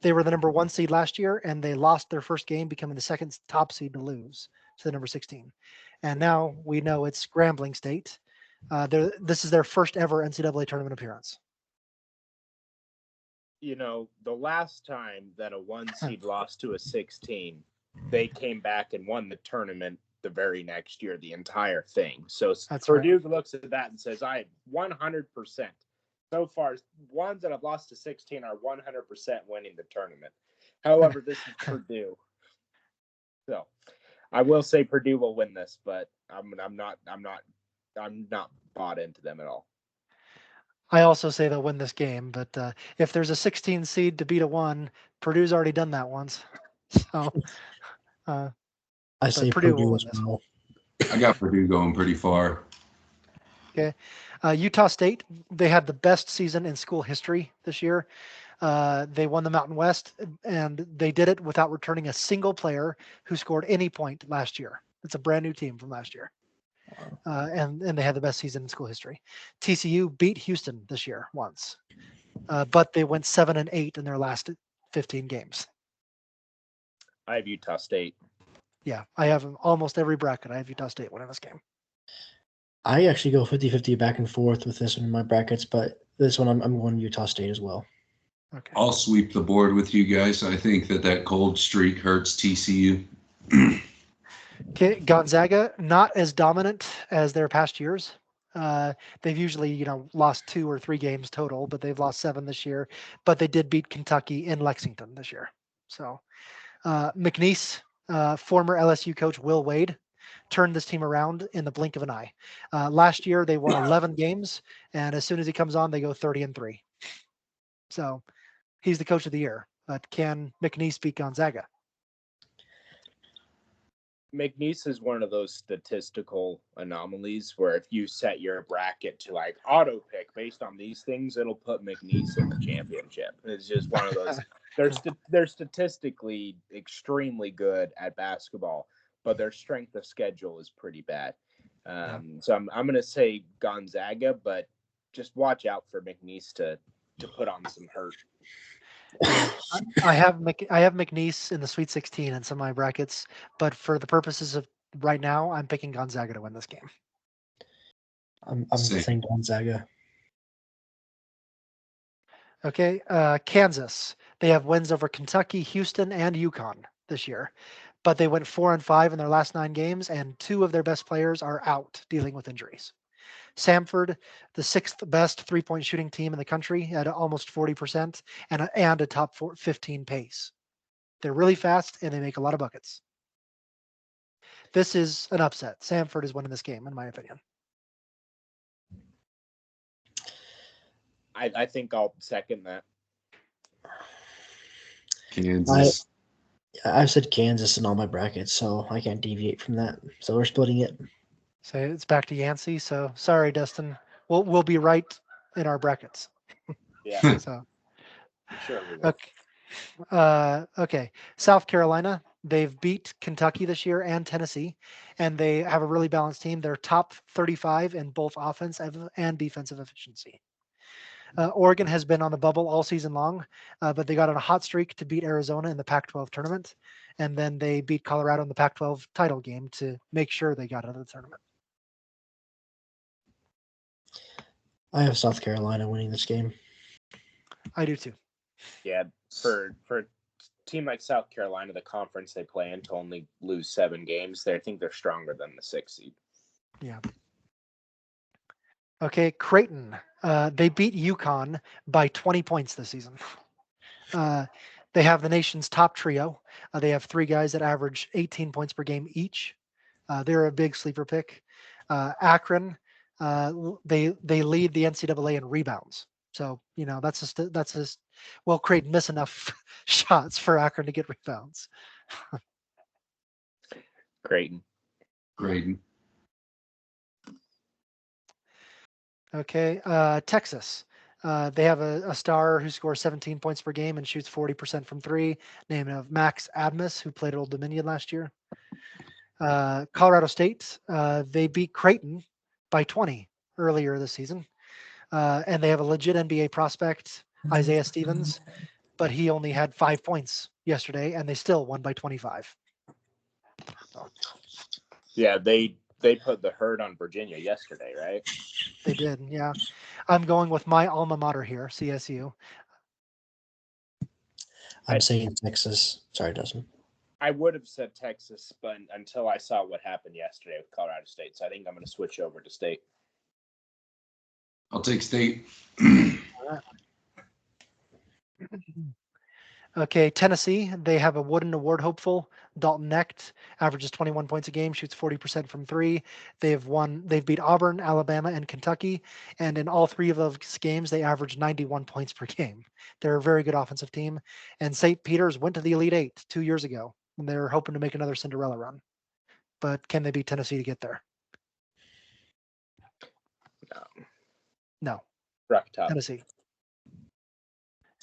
They were the number 1 seed last year, and they lost their first game, becoming the second top seed to lose to the number 16. And now we know it's Grambling State. This is their first ever NCAA tournament appearance. You know, the last time that a 1 seed lost to a 16, they came back and won the tournament the very next year, the entire thing. So That's Purdue right. looks at that and says, I 100%. So far, ones that have lost to 16 are 100% winning the tournament. However, this is Purdue. So I will say Purdue will win this, but I'm not bought into them at all. I also say they'll win this game, but if there's a 16 seed to beat a 1, Purdue's already done that once. So I say Purdue will Purdue win as this. well. I got Purdue going pretty far. Okay. Utah State, they had the best season in school history this year. They won the Mountain West, and they did it without returning a single player who scored any point last year. It's a brand new team from last year. And they had the best season in school history. TCU beat Houston this year once, but they went 7-8 in their last 15 games. I have Utah State. Yeah, I have almost every bracket. I have Utah State winning this game. I actually go 50-50 back and forth with this one in my brackets, but this one I'm going Utah State as well. Okay. I'll sweep the board with you guys. I think that cold streak hurts TCU. Okay, Gonzaga, not as dominant as their past years. They've usually, lost 2 or 3 games total, but they've lost 7 this year. But they did beat Kentucky in Lexington this year. So McNeese, former LSU coach Will Wade, turned this team around in the blink of an eye. Last year, they won 11 games, and as soon as he comes on, they go 30-3. So he's the coach of the year. But can McNeese beat Gonzaga? McNeese is one of those statistical anomalies where if you set your bracket to like auto pick based on these things, it'll put McNeese in the championship. It's just one of those. They're statistically extremely good at basketball, but their strength of schedule is pretty bad. So I'm going to say Gonzaga, but just watch out for McNeese to put on some hurt. I have McNeese in the Sweet 16 in some of my brackets, but for the purposes of right now, I'm picking Gonzaga to win this game. I'm saying Gonzaga. Okay, Kansas. They have wins over Kentucky, Houston, and UConn this year, but they went 4-5 in their last 9 games, and 2 of their best players are out dealing with injuries. Samford, the 6th best 3-point shooting team in the country at almost 40% and a top 15 pace. They're really fast and they make a lot of buckets. This is an upset. Samford is winning this game, in my opinion. I think I'll second that. Kansas. I've said Kansas in all my brackets, so I can't deviate from that. So we're splitting it. So it's back to Yancey. So sorry, Dustin. We'll be right in our brackets. Yeah, So sure we will. okay. Okay. South Carolina, they've beat Kentucky this year and Tennessee, and they have a really balanced team. They're top 35 in both offensive and defensive efficiency. Oregon has been on the bubble all season long, but they got on a hot streak to beat Arizona in the Pac-12 tournament, and then they beat Colorado in the Pac-12 title game to make sure they got out of the tournament. I have South Carolina winning this game. I do too. Yeah, for a team like South Carolina, the conference they play in to only lose 7 games, I think they're stronger than the 6 seed. Yeah. Okay, Creighton. They beat UConn by 20 points this season. They have the nation's top trio. They have 3 guys that average 18 points per game each. They're a big sleeper pick. Akron, they lead the NCAA in rebounds. So that's just well, Creighton miss enough shots for Akron to get rebounds. Creighton. Okay, Texas. They have a star who scores 17 points per game and shoots 40% from 3, named of Max Admus, who played at Old Dominion last year. Colorado State, they beat Creighton by 20 earlier this season. And they have a legit NBA prospect, Isaiah Stevens, but he only had 5 points yesterday, and they still won by 25. Yeah, they put the hurt on Virginia yesterday, right? They did, yeah. I'm going with my alma mater here, CSU. I'm saying Texas. Sorry, Dustin. I would have said Texas, but until I saw what happened yesterday with Colorado State, so I think I'm going to switch over to State. I'll take State. Okay, Tennessee, they have a Wooden Award hopeful, Dalton Knecht, averages 21 points a game, shoots 40% from 3. They've beat Auburn, Alabama, and Kentucky, and in all 3 of those games, they averaged 91 points per game. They're a very good offensive team, and St. Peter's went to the Elite 8 2 years ago, and they're hoping to make another Cinderella run. But can they beat Tennessee to get there? No. Rock top. Tennessee.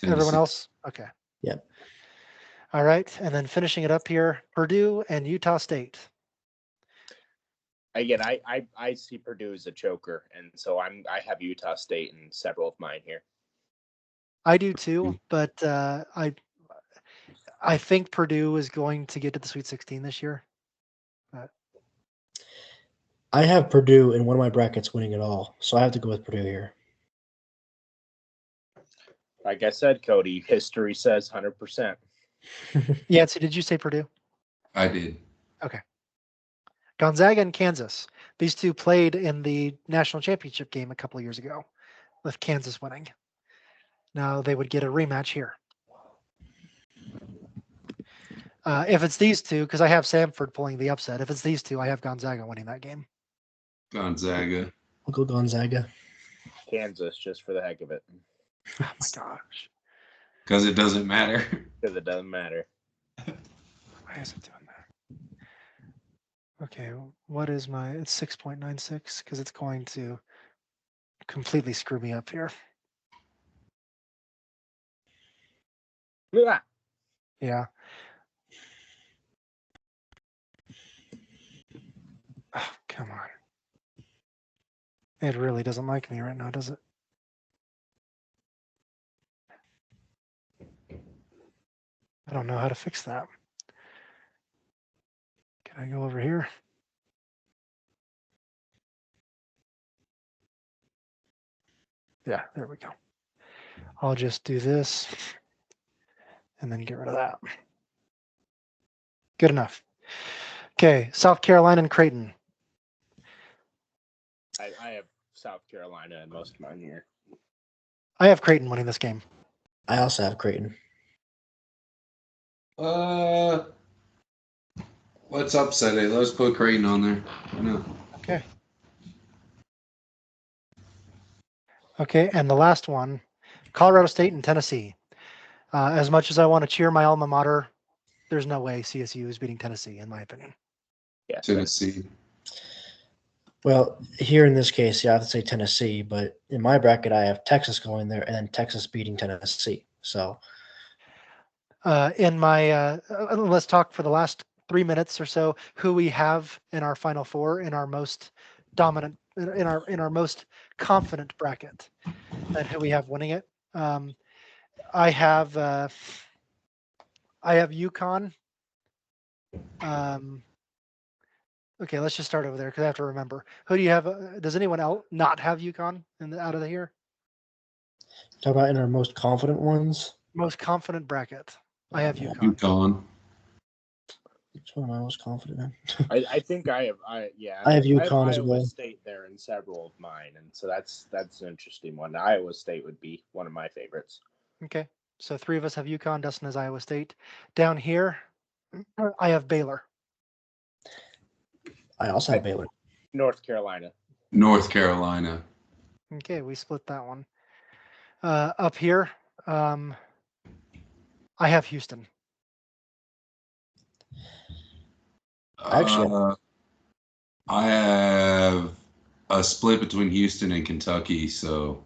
Everyone else? Okay. Yep. All right. And then finishing it up here, Purdue and Utah State. Again, I see Purdue as a choker, and so I have Utah State in several of mine here. I do too, but I think Purdue is going to get to the Sweet 16 this year. I have Purdue in one of my brackets winning it all, so I have to go with Purdue here. Like I said, Cody, history says 100%. Yancey, did you say Purdue? I did. Okay. Gonzaga and Kansas. These two played in the national championship game a couple of years ago, with Kansas winning. Now they would get a rematch here. If it's these two, because I have Samford pulling the upset, if it's these two, I have Gonzaga winning that game. Gonzaga. I'll go Gonzaga. Kansas, just for the heck of it. Oh my gosh. Because it doesn't matter. Because it doesn't matter. Why is it doing that? Okay, what is my, it's 6.96, because it's going to completely screw me up here. Yeah. Oh, come on. It really doesn't like me right now, does it? I don't know how to fix that. Can I go over here? Yeah, there we go. I'll just do this and then get rid of that. Good enough. Okay, South Carolina and Creighton. I have South Carolina in most of mine here. I have Creighton winning this game. I also have Creighton. Let's upset it. Let's put Creighton on there. No. Okay. Okay, and the last one, Colorado State and Tennessee. As much as I want to cheer my alma mater, there's no way CSU is beating Tennessee, in my opinion. Yeah, Tennessee. Well, here in this case, yeah, I have to say Tennessee, but in my bracket, I have Texas going there and then Texas beating Tennessee. So In my, let's talk for the last 3 minutes or so who we have in our final four in our most dominant in our most confident bracket and who we have winning it. Um, I have UConn. Um, okay, let's just start over there because I have to remember. Who do you have? Does anyone else not have UConn out of here? talk about in our most confident ones. Most confident bracket. I have UConn. UConn. Which one am I most confident in? I think I have I have UConn as Iowa well. State there in several of mine, and so that's an interesting one. Iowa State would be one of my favorites. Okay, so 3 of us have UConn. Dustin has Iowa State. Down here, I have Baylor. I also have Baylor. North Carolina. North Carolina. Okay, we split that one. Up here, I have Houston. Actually- I have a split between Houston and Kentucky, so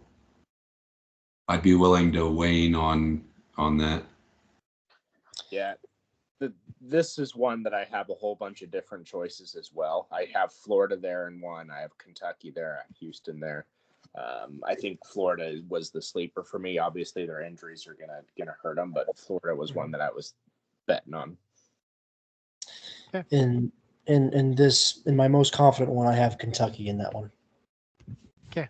I'd be willing to weigh in on that. Yeah. This is one that I have a whole bunch of different choices as well. I have Florida there in one. I have Kentucky there. I have Houston there. I think Florida was the sleeper for me. Obviously, their injuries are gonna hurt them, but Florida was one that I was betting on. Okay. In my most confident one, I have Kentucky in that one. Okay,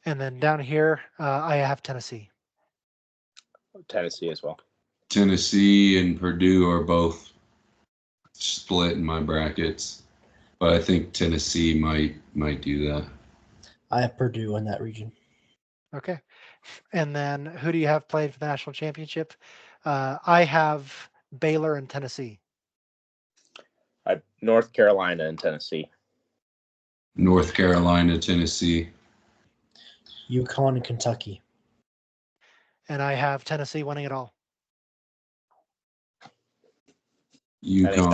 and then down here, I have Tennessee. Tennessee as well. Tennessee and Purdue are both split in my brackets, but I think Tennessee might do that. I have Purdue in that region. Okay, and then who do you have playing for the national championship? I have Baylor and Tennessee. North Carolina and Tennessee. North Carolina, Tennessee. UConn and Kentucky. And I have Tennessee winning it all. UConn.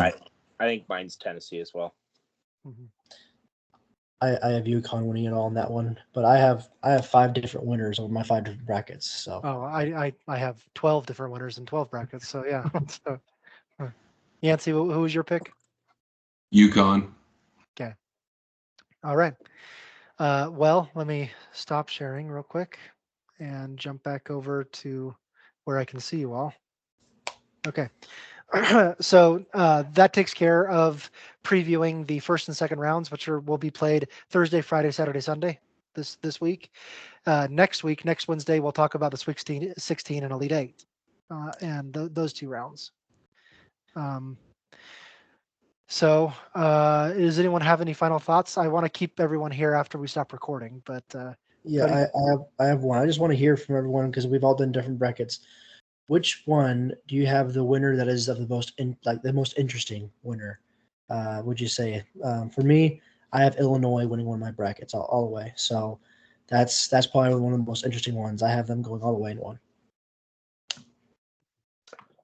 I think mine's Tennessee as well. Mm-hmm. I have UConn winning it all in that one, but I have 5 different winners over my 5 different brackets. So Oh, I have 12 different winners in 12 brackets. So yeah. So, Yancey, who was your pick? UConn. Okay. All right. Well, let me stop sharing real quick and jump back over to where I can see you all. Okay. So that takes care of previewing the first and second rounds, which will be played Thursday, Friday, Saturday, Sunday this week. Next Wednesday, we'll talk about the 16 and Elite 8 and those 2 rounds. So does anyone have any final thoughts? I want to keep everyone here after we stop recording, but yeah, I have one. I just want to hear from everyone because we've all done different brackets. Which one do you have the winner that is of the most the most interesting winner? Would you say? For me, I have Illinois winning one of my brackets all the way. So that's probably one of the most interesting ones. I have them going all the way in one.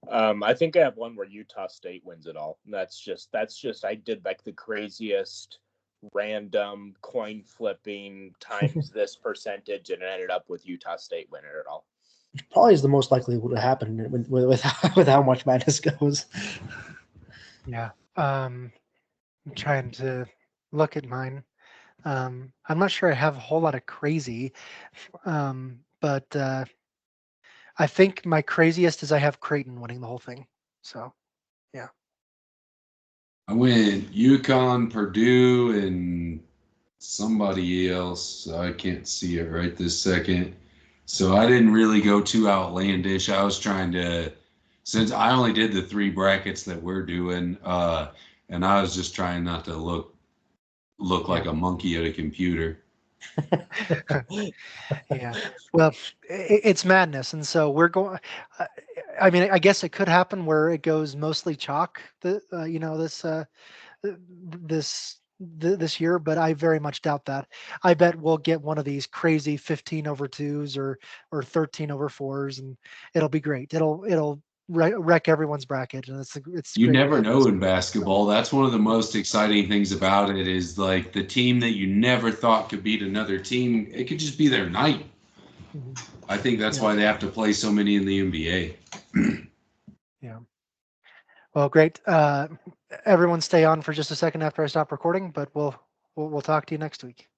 I think I have one where Utah State wins it all. That's just I did like the craziest random coin flipping times this percentage, and it ended up with Utah State winning it all. Which probably is the most likely would happen with how much madness goes. Yeah. I'm trying to look at mine. I'm not sure I have a whole lot of crazy, but I think my craziest is I have Creighton winning the whole thing. So, yeah. I went UConn, Purdue, and somebody else. I can't see it right this second. So I didn't really go too outlandish. I was trying to, since I only did the 3 brackets that we're doing, and I was just trying not to look like a monkey at a computer. Yeah. Well, it's madness, and so we're going. I mean, I guess it could happen where it goes mostly chalk. This year, but I very much doubt that. I bet we'll get one of these crazy 15/2s or 13/4s, and it'll be great. It'll wreck everyone's bracket, and it's You great. never know in basketball. That's one of the most exciting things about it is like the team that you never thought could beat another team. It could just be their night. Mhm. I think that's Yeah. why they have to play so many in the NBA. Yeah. Well, great. Everyone stay on for just a second after I stop recording, but we'll talk to you next week.